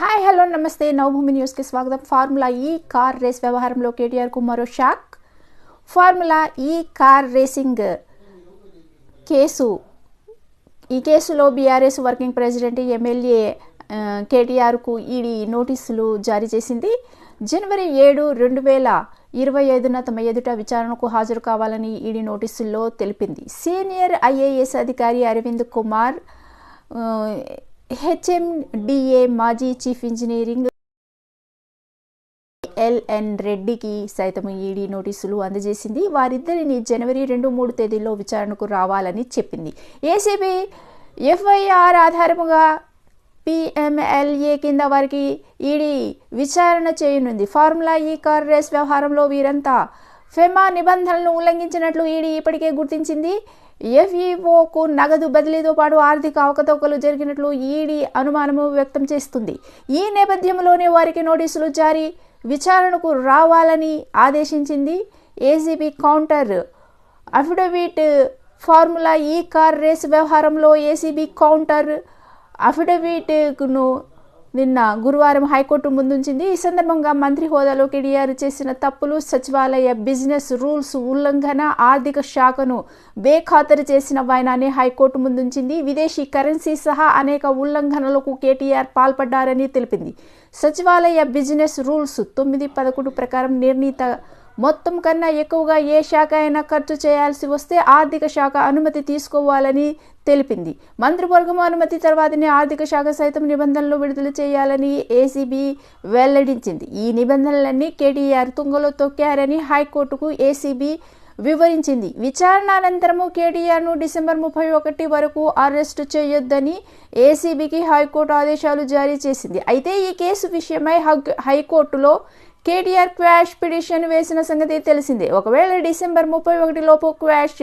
Hi hello నమస్తే నవభూమి న్యూస్కి స్వాగతం. ఫార్ములా ఈ కార్ రేస్ వ్యవహారంలో కేటీఆర్కు మరో షాక్. ఫార్ములా ఈ కార్ రేసింగ్ కేసులో బీఆర్ఎస్ వర్కింగ్ ప్రెసిడెంట్ ఎమ్మెల్యే కేటీఆర్కు ఈడీ నోటీసులు జారీ చేసింది. జనవరి 7, 2025 తమ ఎదుట విచారణకు హాజరు కావాలని ఈడీ నోటీసుల్లో తెలిపింది. సీనియర్ ఐఏఎస్ అధికారి అరవింద్ కుమార్, హెచ్ఎండిఏ మాజీ చీఫ్ ఇంజనీరింగ్ ఎల్ఎన్ రెడ్డికి సైతం ఈడీ నోటీసులు అందజేసింది. వారిద్దరిని జనవరి 2, 3 తేదీల్లో విచారణకు రావాలని చెప్పింది. ఏసీబీ ఎఫ్ఐఆర్ ఆధారముగా పిఎంఎల్ఏ కింద వారికి ఈడీ విచారణ చేయనుంది. ఫార్ములా ఈ కార్ రేస్ వ్యవహారంలో వీరంతా ఫెమా నిబంధనలను ఉల్లంఘించినట్లు ఈడీ ఇప్పటికే గుర్తించింది. ఎఫ్ఈఓకు నగదు బదిలీతో పాటు ఆర్థిక అవకతవకలు జరిగినట్లు ఈడీ అనుమానము వ్యక్తం చేస్తుంది. ఈ నేపథ్యంలోనే వారికి నోటీసులు జారీ, విచారణకు రావాలని ఆదేశించింది. ACB counter affidavit formula E car race వ్యవహారంలో ఏసీబీ కౌంటర్ అఫిడవిట్ను నిన్న గురువారం హైకోర్టు ముందుంచింది. ఈ సందర్భంగా మంత్రి హోదాలో కేటీఆర్ చేసిన తప్పులు, సచివాలయ బిజినెస్ రూల్స్ ఉల్లంఘన, ఆర్థిక శాఖను బేఖాతరు చేసిన వైనాన్ని హైకోర్టు ముందుంచింది. విదేశీ కరెన్సీ సహా అనేక ఉల్లంఘనలకు కేటీఆర్ పాల్పడ్డారని తెలిపింది. సచివాలయ బిజినెస్ రూల్స్ 9-11 ప్రకారం నిర్ణీత మొత్తం కన్నా ఎక్కువగా ఏ శాఖ అయినా ఖర్చు చేయాల్సి వస్తే ఆర్థిక శాఖ అనుమతి తీసుకోవాలని తెలిపింది. మంత్రివర్గం అనుమతి తర్వాతనే ఆర్థిక శాఖ సైతం నిబంధనలు విడుదల చేయాలని ఏసీబీ వెల్లడించింది. ఈ నిబంధనలన్నీ కేటీఆర్ తుంగలో తొక్కారని హైకోర్టుకు ఏసీబీ వివరించింది. విచారణ అనంతరము కేటీఆర్ను డిసెంబర్ 31 వరకు అరెస్టు చేయొద్దని ఏసీబీకి హైకోర్టు ఆదేశాలు జారీ చేసింది. అయితే ఈ కేసు విషయమై హైకోర్టులో కేటీఆర్ క్వాష్ పిటిషన్ వేసిన సంగతి తెలిసిందే. ఒకవేళ డిసెంబర్ 31 లోపు క్వాష్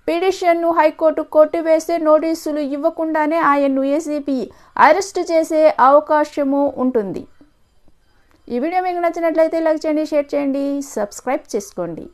పిటిషన్ను హైకోర్టు కొట్టివేస్తే నోటీసులు ఇవ్వకుండానే ఆయన్ను ఏసీబీ అరెస్టు చేసే అవకాశము ఉంటుంది. ఈ వీడియో మీకు నచ్చినట్లయితే లైక్ చేయండి, షేర్ చేయండి, సబ్స్క్రైబ్ చేసుకోండి.